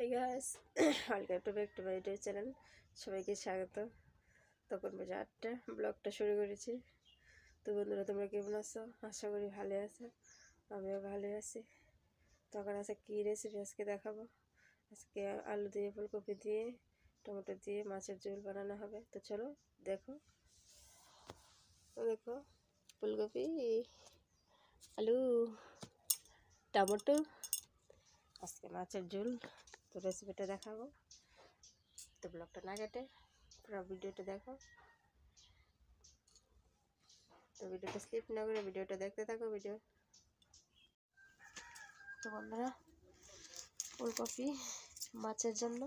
Hi guys welcome to back to my YouTube channel. সবাইকে স্বাগত। তখন বাজে 8টা, ব্লগটা শুরু করেছি। তো বন্ধুরা, তোমরা কেমন আছো? আশা করি ভালো আছো। আমিও ভালো আছি। তখন আছে কী রেসিপি আজকে দেখাবো। আজকে আলু দিয়ে, ফুলকপি দিয়ে, টমেটো দিয়ে মাছের ঝোল বানানো হবে। তো চলো দেখো। দেখো, ফুলকপি, আলু, টমেটো, আজকে মাছের ঝোল। তো রেসিপিটা দেখাবো। তো ব্লগটা না কেটে পুরো ভিডিওটা দেখো। তো ভিডিওটা স্কিপ না করে ভিডিওটা দেখতে থাকো। তো বন্ধুরা, ফুলকপি মাছের জন্য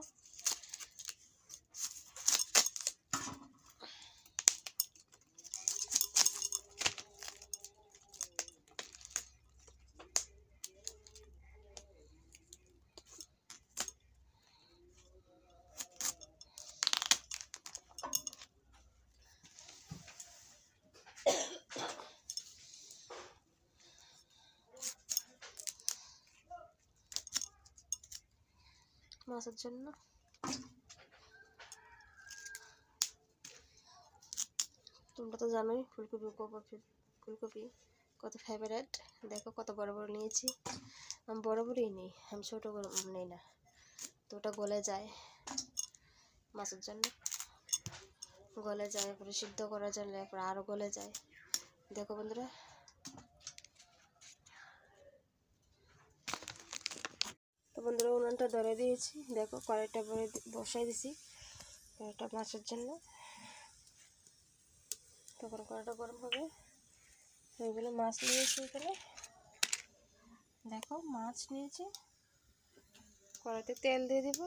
তোমরা তো জানোই ফুলকপি কত ফেভারিট। দেখো কত বড় বড় নিয়েছি। আমি বড় বড়ই নিই, আমি ছোটো নেই না। তো ওটা গলে যায়, মাছের জন্য গলে যায়, এরপরে সিদ্ধ করার জন্য এরপরে আরও গলে যায়। দেখো বন্ধুরা, তো বন্ধুরা উনুনটা ধরে দিয়েছি। দেখো কড়াইটা বসাই দিছি কড়াইটা মাছের জন্য। তখন কড়াইটা গরম হবে। এগুলো মাছ নিয়েছি এখানে। দেখো মাছ নিয়েছি, কড়াইতে তেল দিয়ে দিব।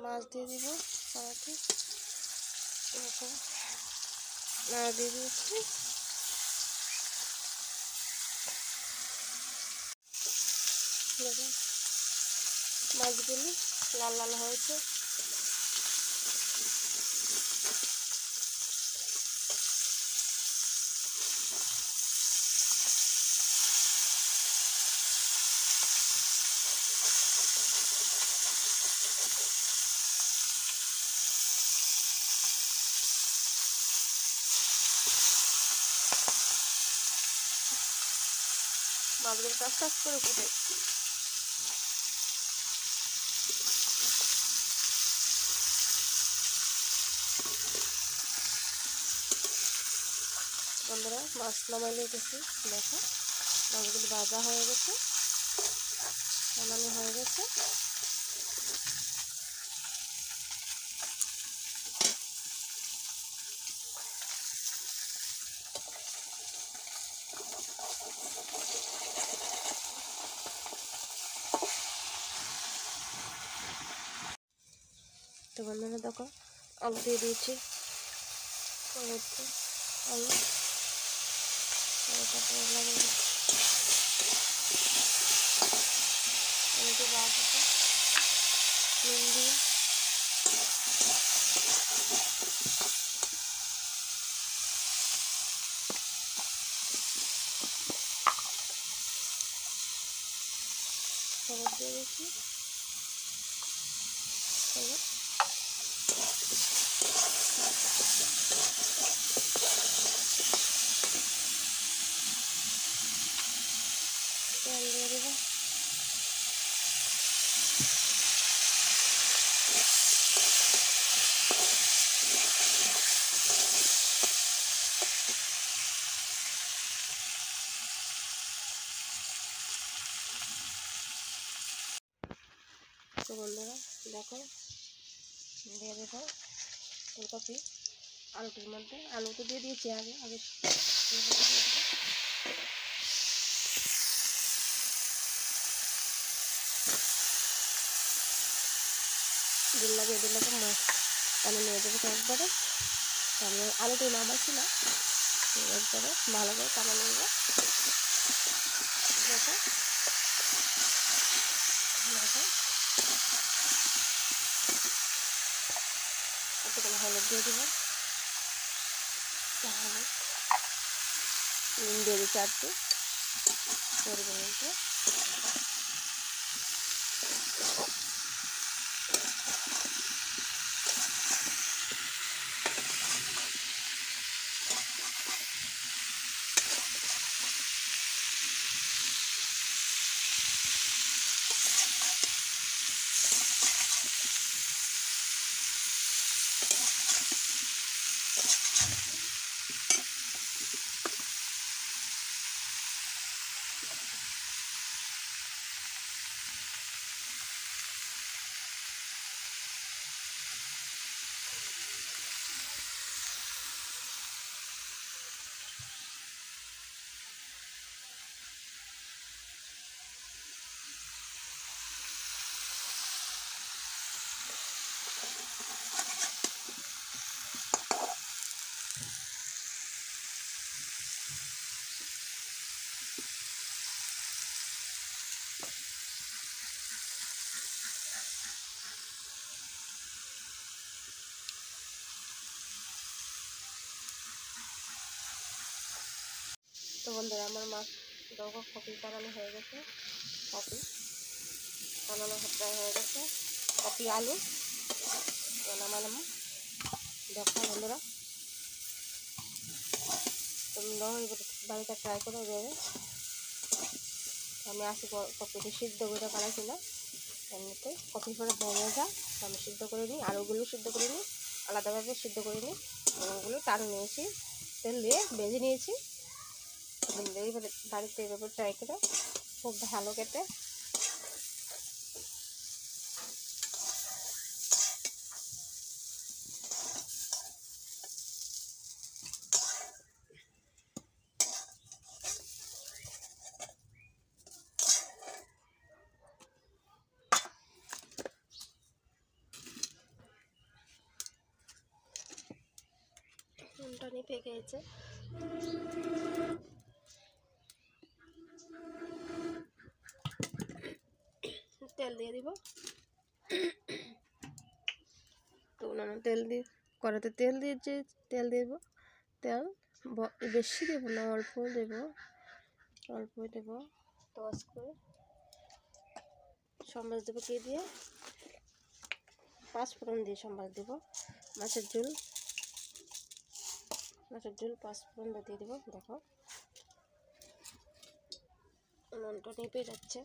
মাছ দিয়ে দিব কড়াইতে। এরকম নাড়া দিয়ে দিয়েছি। দেখুন মাছগুলি লাল লাল হয়েছে। মাছগুলো আস্তে আস্তে করে ফুটে। বন্ধুরা, মাছ নামাই নিতেছি। দেখো মাছগুলো ভাজা হয়ে গেছে, নামানো হয়ে গেছে। তো বন্ধুরা দেখো, আলু দিয়ে দিয়েছি। আলু আলুটা ভাজতে নুন দিয়ে হলুদ দিয়ে দিয়েছি। হলুদ তেল দিয়ে দেবো। তো বন্ধুরা দেখো, দিয়ে দেবো ফুলকপি আলুটির মধ্যে। আলু তো দিয়ে দিয়েছি আগে আগে ফুলকপি দিয়ে দেবো। মাছ আমি নিয়ে দেবো একবারে। আমি আলুটি নামাইছি না, এরপরে ভালো করে টানা নেব। দেখো দেখো একটুখানি হলুদ দিয়ে দেবো, হলুদ নুন দিয়ে দিচ্ছি একটু পরিমাণ মতো। তো বন্ধুরা আমার মাছ দেখো কপি বানানো হয়ে গেছে, কপি বানানো প্রায় হয়ে গেছে, কপি আলু নামালাম। দেখো বন্ধুরা তোমরাও বাড়িতে ট্রাই করে দেবে। আমি আসি কপিটি সিদ্ধ করে বানাইছি না, এমনিতে কপি করে ভেঙে যা আমি সিদ্ধ করে নিই, আলুগুলো সিদ্ধ করে নিই, আলাদাভাবে সিদ্ধ করে নিই। ওগুলো টানে নিয়েছি, তেল দিয়ে ভেজে নিয়েছি। এইভাবে বাড়িতে এইভাবে ট্রাই করে খুব ভালো খেতে। নুনটা নিভে গিয়েছে, তেল দিয়ে দিব। তো উনানে তেল দিয়ে কড়াতে তেল দিয়েছি, তেল দেব। তেল বেশি দেবো না, অল্প দেব, অল্প দেব। তো করে সম্বাস দেবো কে দিয়ে, 5 ফোড়ন দিয়ে সম্বাস দেব। মাছের ঝোল 5 ফোড়ন দিয়ে দেবো। দেখো নুনটা নিভে যাচ্ছে।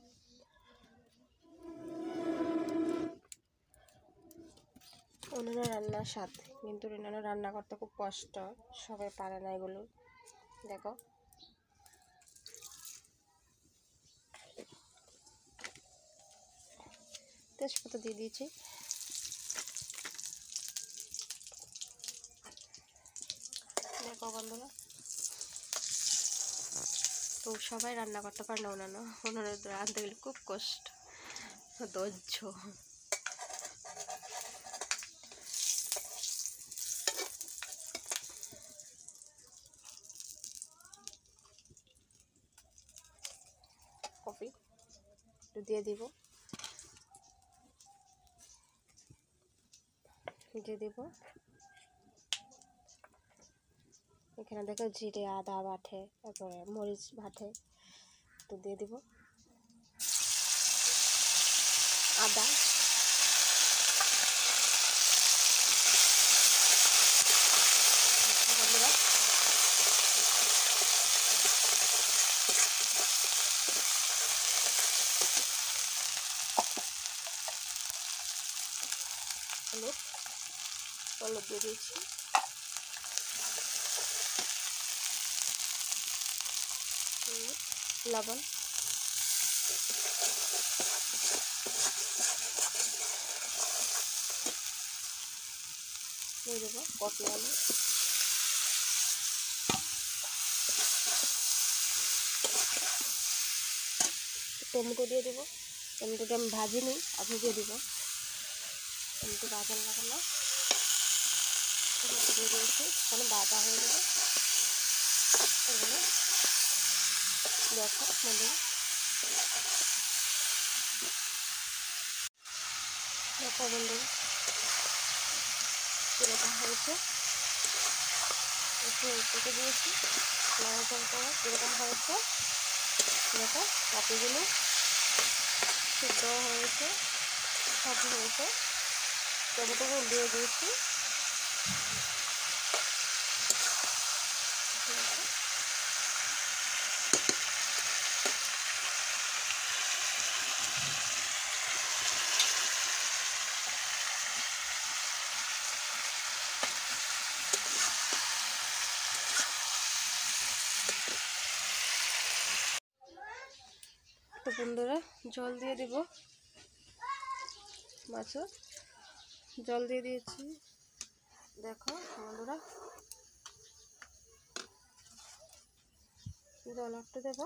উনুনে রান্নার স্বাদ, কিন্তু উনুনে রান্না করতে খুব কষ্ট, সবাই পারে না এগুলো। দেখো তেজপাতা দিয়ে দিয়েছি। দেখো বন্ধুরা তো সবাই রান্না করতে পারে না, উনুনে রান্নতে গেলে খুব কষ্ট, ধৈর্য। কপি একটু দিয়ে দিব, এখানে দেখো জিরে আদা বাটে, তারপরে মরিচ বাটে একটু দিয়ে দিব, আদা বন্ধুরা হলুদ দিয়ে দিয়েছি, লবণ, দিয়ে দেবো কপি আলু, টমেটো দিয়ে দেবো। টমেটোটা আমি ভাজিনি, আপনি দিয়ে দিব। টমেটো ভাজার লাগানো টমেটো দিয়ে দিয়েছি, তাহলে বাটা হয়ে যাবে। এগুলো দেখো বন্ধুরা, দেখো বন্ধুরা কীরকম হয়েছে। একটু কেটে দিয়েছি, নাড়াচাড়া করে কীরকম হয়েছে দেখো। পাতিগুলো সিদ্ধ হয়েছে, সাথে হয়েছে, টমেটো দিয়ে দিয়েছি। তো বন্ধুরা জল দিয়ে দিব, মাছও জল দিয়ে দিয়েছি। দেখো বন্ধুরা জল একটু দেবো,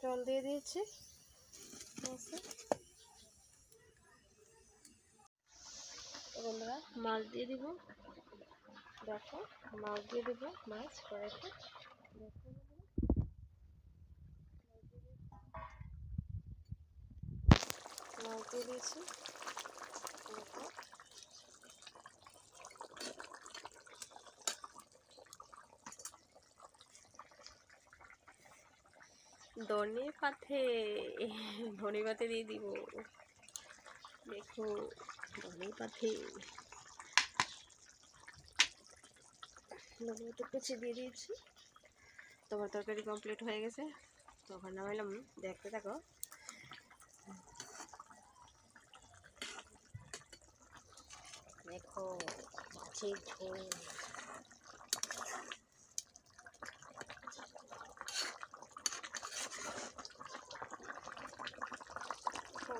জল দিয়ে দিয়েছি। বন্ধুরা মাছ দিয়ে দিব, দেখো মাছ দিয়ে দিব, মাছ কড়াইতে দেখো মাছ দিয়ে দিয়েছি। দেখো ধনে পাতে, ধনে পাতে দিয়ে দিব, দেখো ধনে পাতে, ধনে পাতা কুচি দিয়ে দিয়েছি। তোমার তরকারি কমপ্লিট হয়ে গেছে, তখন নামাইলাম, দেখতে থাকো। দেখো মাছের ঝোল,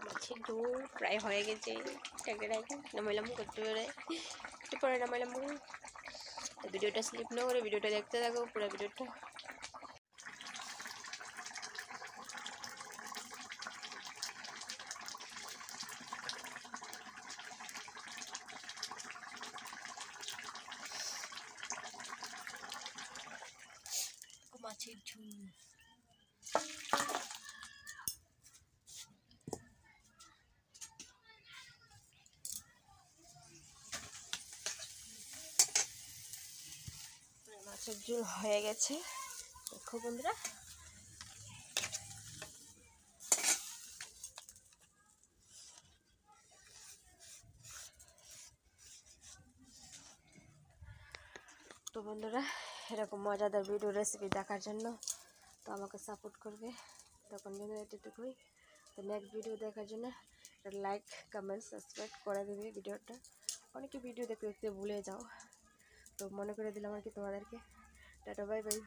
মাছের ঝোল প্রায় হয়ে গেছে। নামাইলাম করতে পারে, একটু পরে নামাইলাম। ভিডিওটা স্লিপ না করে ভিডিওটা দেখতে থাকো, পুরো ভিডিওটা। মাছের ঝোল মাছের ঝোল হয়ে গেছে, দেখো বন্ধুরা। তো বন্ধুরা এরকম মজাদার ভিডিও রেসিপি দেখার জন্য তো আমাকে সাপোর্ট করবে, তখন কিন্তু এতটুকুই। তো নেক্সট ভিডিও দেখার জন্য লাইক কমেন্ট সাবস্ক্রাইব করে দেবে ভিডিওটা। অনেকে ভিডিও দেখতে দেখতে ভুলে যাও, তো মনে করে দিলাম আর কি তোমাদেরকে। Tata bye bye.